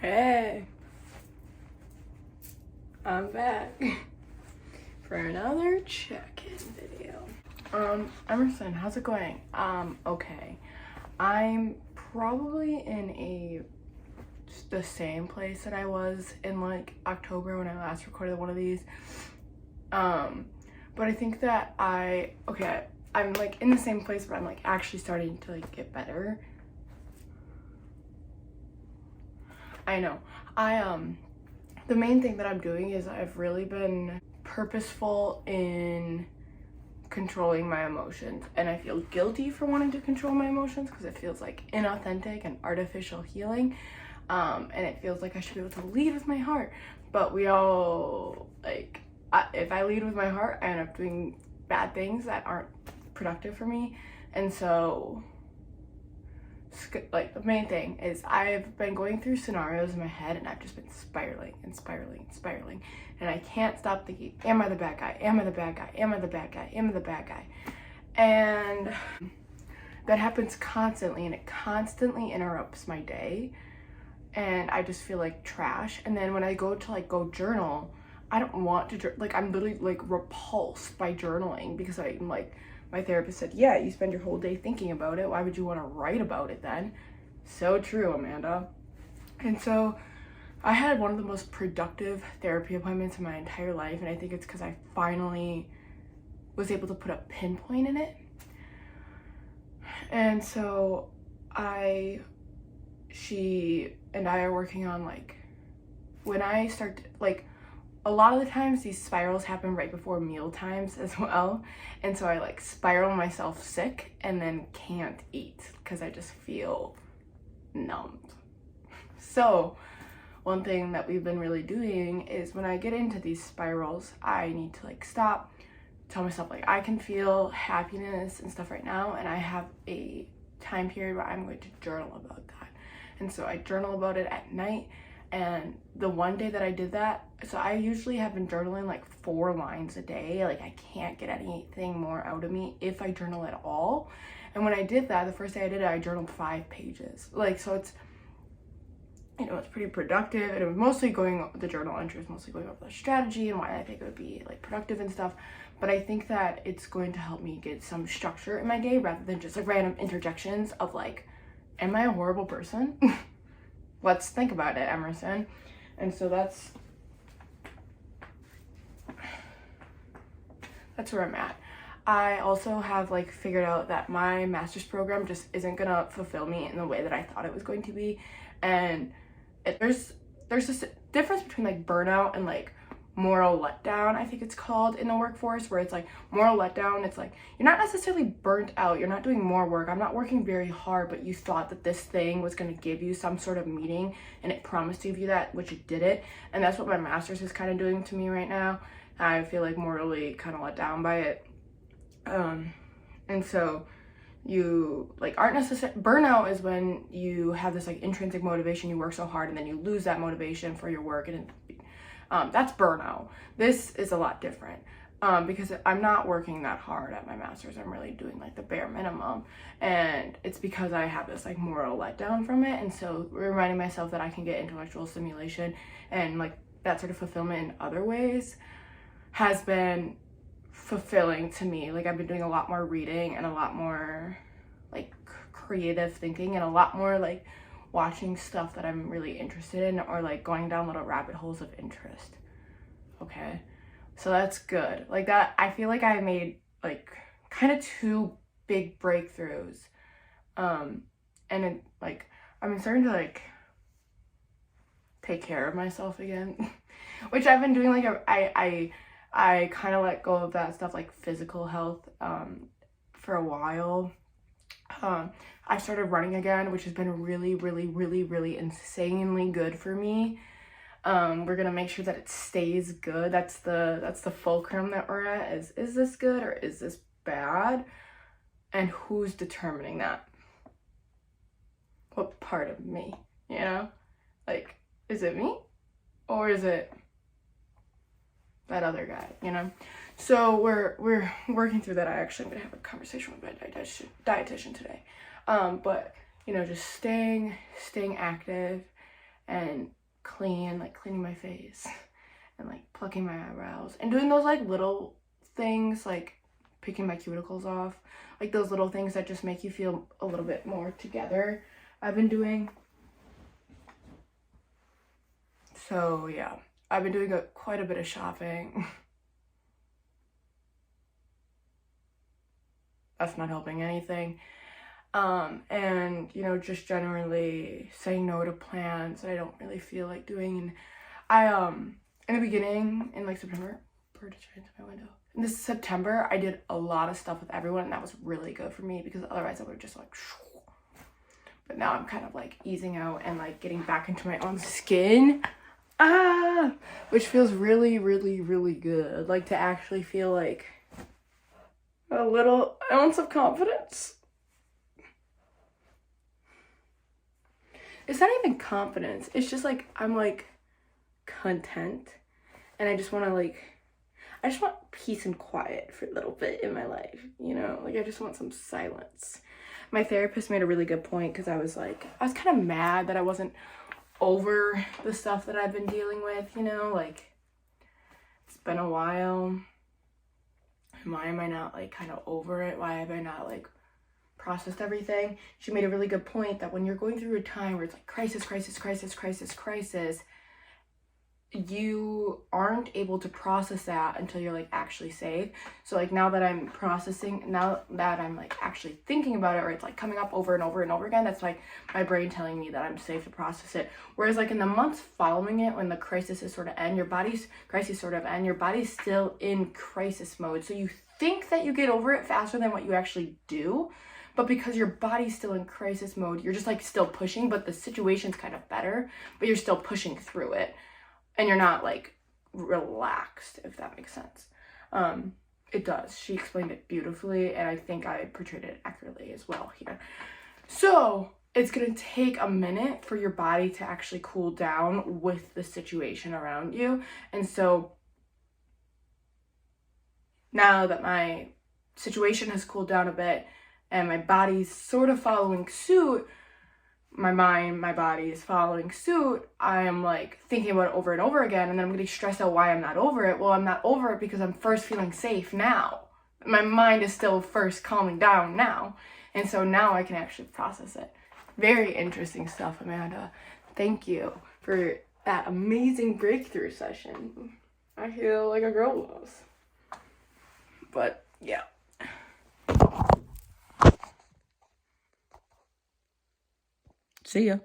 Hey, I'm back for another check-in video. Emerson, how's it going? Okay. I'm probably in the same place that I was in like October when I last recorded one of these. But I think that I'm like in the same place, but I'm like actually starting to like get better. I know. The main thing that I'm doing is I've really been purposeful in controlling my emotions, and I feel guilty for wanting to control my emotions because it feels like inauthentic and artificial healing, and it feels like I should be able to lead with my heart, but we all if I lead with my heart, I end up doing bad things that aren't productive for me. And so like the main thing is I've been going through scenarios in my head and I've just been spiraling and I can't stop thinking, am I the bad guy? Am I the bad guy? Am I the bad guy? Am I the bad guy? And that happens constantly, and it constantly interrupts my day, and I just feel like trash. And then when I go to go journal, I don't want to I'm literally like repulsed by journaling because I'm like, my therapist said, yeah, you spend your whole day thinking about it. Why would you want to write about it then? So true, Amanda. And so I had one of the most productive therapy appointments in my entire life. And I think it's because I finally was able to put a pinpoint in it. And so she and I are working on when I start a lot of the times these spirals happen right before meal times as well, and so I spiral myself sick and then can't eat because I just feel numbed. So one thing that we've been really doing is when I get into these spirals, I need to stop, tell myself I can feel happiness and stuff right now, and I have a time period where I'm going to journal about that. And so I journal about it at night. And the one day that I did that, so I usually have been journaling 4 lines a day. I can't get anything more out of me if I journal at all. And when I did that, the first day I did it, I journaled 5 pages. So it's, it's pretty productive. And it was mostly the journal entry was mostly going over the strategy and why I think it would be productive and stuff. But I think that it's going to help me get some structure in my day rather than just random interjections of am I a horrible person? Let's think about it, Emerson. And so that's where I'm at. I also have figured out that my master's program just isn't gonna fulfill me in the way that I thought it was going to be. And there's this difference between burnout and moral letdown, I think it's called, in the workforce, where it's moral letdown, it's you're not necessarily burnt out, you're not doing more work, I'm not working very hard, but you thought that this thing was going to give you some sort of meaning and it promised to give you that, which it didn't. And that's what my master's is kind of doing to me right now. I feel morally kind of let down by it. And so you aren't necessarily, burnout is when you have this intrinsic motivation, you work so hard and then you lose that motivation for your work, and that's burnout. This is a lot different because I'm not working that hard at my master's. I'm really doing the bare minimum, and it's because I have this moral letdown from it. And so reminding myself that I can get intellectual stimulation and that sort of fulfillment in other ways has been fulfilling to me. I've been doing a lot more reading and a lot more creative thinking and a lot more watching stuff that I'm really interested in, or going down little rabbit holes of interest. Okay, so that's good. That, I feel I made kind of 2 big breakthroughs, and it, I'm starting to take care of myself again, which I've been doing. I kind of let go of that stuff, physical health, for a while. I started running again, which has been really insanely good for me. We're gonna make sure that it stays good. That's the fulcrum that we're at, is this good or is this bad? And who's determining that? What part of me, is it me or is it that other guy, So we're working through that. I actually am gonna have a conversation with my dietitian today. But just staying active and cleaning my face and like plucking my eyebrows and doing those like little things, like picking my cuticles off, like those little things that just make you feel a little bit more together, I've been doing. So yeah, I've been doing quite a bit of shopping. That's not helping anything. And you know, just generally saying no to plans that I don't really feel like doing. And I in the beginning, in like September, bird is right into my window. In this September, I did a lot of stuff with everyone, and that was really good for me because otherwise I would have just like. But now I'm kind of like easing out and like getting back into my own skin, which feels really, really, really good. Like to actually feel like a little ounce of confidence. It's not even confidence. It's just like I'm like content, and I just want peace and quiet for a little bit in my life, you know? Like I just want some silence. My therapist made a really good point because I was kind of mad that I wasn't over the stuff that I've been dealing with, you know? Like it's been a while. And why am I not like kind of over it? Why have I not like processed everything? She made a really good point that when you're going through a time where it's like crisis, you aren't able to process that until you're like actually safe. So like now that I'm like actually thinking about it, or it's like coming up over and over and over again, that's like my brain telling me that I'm safe to process it. Whereas like in the months following it, when the crisis is sort of end, your body's still in crisis mode. So you think that you get over it faster than what you actually do. But because your body's still in crisis mode, you're just like still pushing, but the situation's kind of better, but you're still pushing through it. And you're not like relaxed, if that makes sense. It does. She explained it beautifully, and I think I portrayed it accurately as well here. So it's gonna take a minute for your body to actually cool down with the situation around you. And so now that my situation has cooled down a bit and my body's sort of following suit, my mind, my body is following suit, I am like thinking about it over and over again, and then I'm getting stressed out why I'm not over it. Well, I'm not over it because I'm first feeling safe now. My mind is still first calming down now. And so now I can actually process it. Very interesting stuff, Amanda. Thank you for that amazing breakthrough session. I feel like a girl boss. But yeah. See ya.